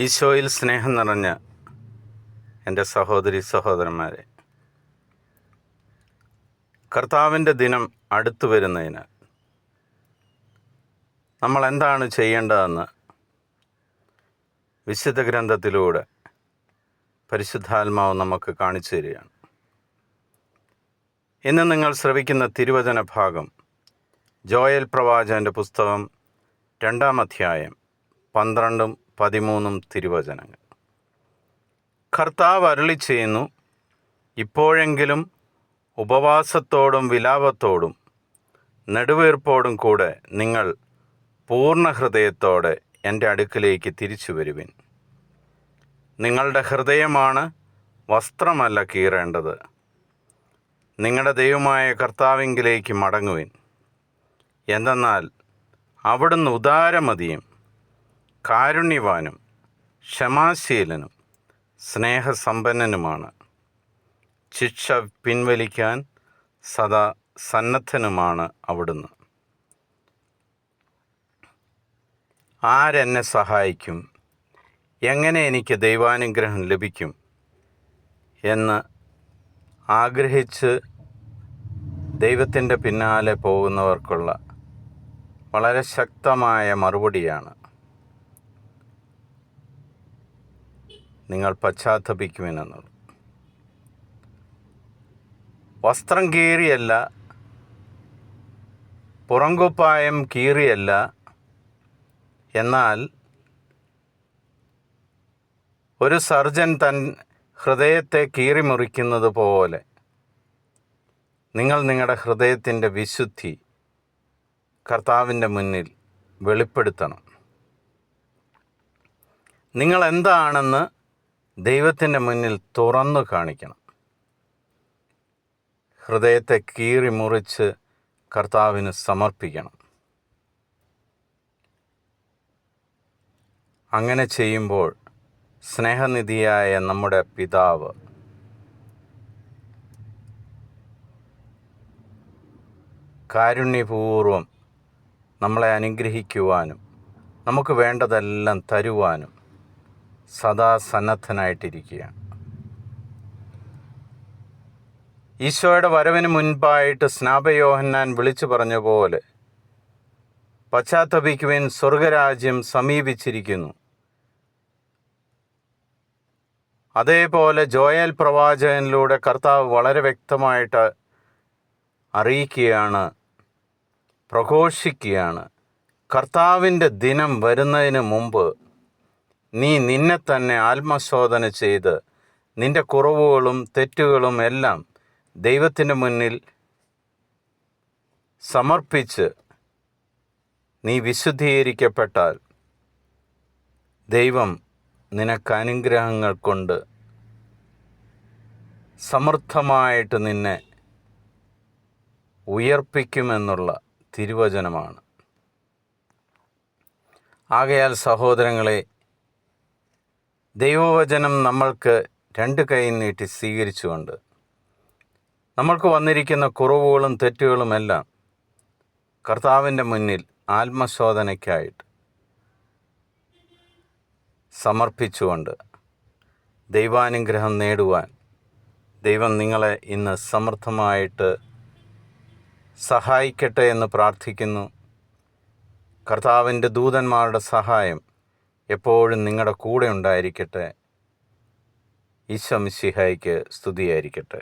ഈശോയിൽ സ്നേഹം നിറഞ്ഞ എൻ്റെ സഹോദരി സഹോദരന്മാരെ, കർത്താവിൻ്റെ ദിനം അടുത്തു വരുന്നതിനാൽ നമ്മൾ എന്താണ് ചെയ്യേണ്ടതെന്ന് വിശുദ്ധ ഗ്രന്ഥത്തിലൂടെ പരിശുദ്ധാത്മാവ് നമുക്ക് കാണിച്ചു തരികയാണ്. ഇന്ന് നിങ്ങൾ ശ്രവിക്കുന്ന തിരുവചന ഭാഗം ജോയൽ പ്രവാചകൻ്റെ പുസ്തകം 2-ാം അധ്യായം 12-13 തിരുവചനങ്ങൾ. കർത്താവ് അരുളിച്ചെയ്യുന്നു, ഇപ്പോഴെങ്കിലും ഉപവാസത്തോടും വിലാപത്തോടും നെടുവീർപ്പോടും കൂടെ നിങ്ങൾ പൂർണ്ണ ഹൃദയത്തോടെ എൻ്റെ അടുക്കിലേക്ക് തിരിച്ചു വരുവിൻ. നിങ്ങളുടെ ഹൃദയമാണ് വസ്ത്രമല്ല കീറേണ്ടത്. നിങ്ങളുടെ ദൈവമായ കർത്താവിങ്കിലേക്ക് മടങ്ങുവിൻ. എന്തെന്നാൽ അവിടുന്ന് ഉദാരമതിയും കാരുണ്യവാനും ക്ഷമാശീലനും സ്നേഹസമ്പന്നനുമാണ്. ശിക്ഷ പിൻവലിക്കാൻ സദാ സന്നദ്ധനുമാണ് അവിടുന്ന്. ആരെന്നെ സഹായിക്കും? എങ്ങനെ എനിക്ക് ദൈവാനുഗ്രഹം ലഭിക്കും എന്ന് ആഗ്രഹിച്ച് ദൈവത്തിൻ്റെ പിന്നാലെ പോകുന്നവർക്കുള്ള വളരെ ശക്തമായ മറുപടിയാണ്, നിങ്ങൾ പശ്ചാത്തപിക്കുമെന്നുള്ളത്. വസ്ത്രം കീറിയല്ല, പുറംകുപ്പായം കീറിയല്ല, എന്നാൽ ഒരു സർജൻ തൻ ഹൃദയത്തെ കീറിമുറിക്കുന്നത് പോലെ നിങ്ങൾ നിങ്ങളുടെ ഹൃദയത്തിൻ്റെ വിശുദ്ധി കർത്താവിൻ്റെ മുന്നിൽ വെളിപ്പെടുത്തണം. നിങ്ങൾ എന്താണെന്ന് ദൈവത്തിൻ്റെ മുന്നിൽ തുറന്നു കാണിക്കണം. ഹൃദയത്തെ കീറി മുറിച്ച് കർത്താവിന് സമർപ്പിക്കണം. അങ്ങനെ ചെയ്യുമ്പോൾ സ്നേഹനിധിയായ നമ്മുടെ പിതാവ് കാരുണ്യപൂർവം നമ്മളെ അനുഗ്രഹിക്കുവാനും നമുക്ക് വേണ്ടതെല്ലാം തരുവാനും സദാ സന്നദ്ധനായിട്ടിരിക്കുകയാണ്. ഈശോയുടെ വരവിന് മുൻപായിട്ട് സ്നാപയോഹന്നാൻ വിളിച്ചു പറഞ്ഞ പോലെ, പശ്ചാത്തപിക്കുവിൻ, സ്വർഗരാജ്യം സമീപിച്ചിരിക്കുന്നു. അതേപോലെ ജോയൽ പ്രവാചകനിലൂടെ കർത്താവ് വളരെ വ്യക്തമായിട്ട് അറിയിക്കുകയാണ്, പ്രഘോഷിക്കുകയാണ്, കർത്താവിൻ്റെ ദിനം വരുന്നതിന് മുമ്പ് നീ നിന്നെ തന്നെ ആത്മശോധന ചെയ്ത് നിൻ്റെ കുറവുകളും തെറ്റുകളും എല്ലാം ദൈവത്തിൻ്റെ മുന്നിൽ സമർപ്പിച്ച് നീ വിശുദ്ധീകരിക്കപ്പെട്ടാൽ ദൈവം നിനക്ക് അനുഗ്രഹങ്ങൾ കൊണ്ട് സമൃദ്ധമായിട്ട് നിന്നെ ഉയർപ്പിക്കുമെന്നുള്ള തിരുവചനമാണ്. ആകയാൽ സഹോദരങ്ങളെ, ദൈവവചനം നമ്മൾക്ക് 2 കൈ നീട്ടി സ്വീകരിച്ചുകൊണ്ട് നമ്മൾക്ക് വന്നിരിക്കുന്ന കുറവുകളും തെറ്റുകളുമെല്ലാം കർത്താവിൻ്റെ മുന്നിൽ ആത്മശോധനയ്ക്കായിട്ട് സമർപ്പിച്ചുകൊണ്ട് ദൈവാനുഗ്രഹം നേടുവാൻ ദൈവം നിങ്ങളെ ഇന്ന് സമൃദ്ധമായിട്ട് സഹായിക്കട്ടെ എന്ന് പ്രാർത്ഥിക്കുന്നു. കർത്താവിൻ്റെ ദൂതന്മാരുടെ സഹായം എപ്പോഴും നിങ്ങളുടെ കൂടെ ഉണ്ടായിരിക്കട്ടെ. ഈശോ മിശിഹായ്ക്ക് സ്തുതിയായിരിക്കട്ടെ.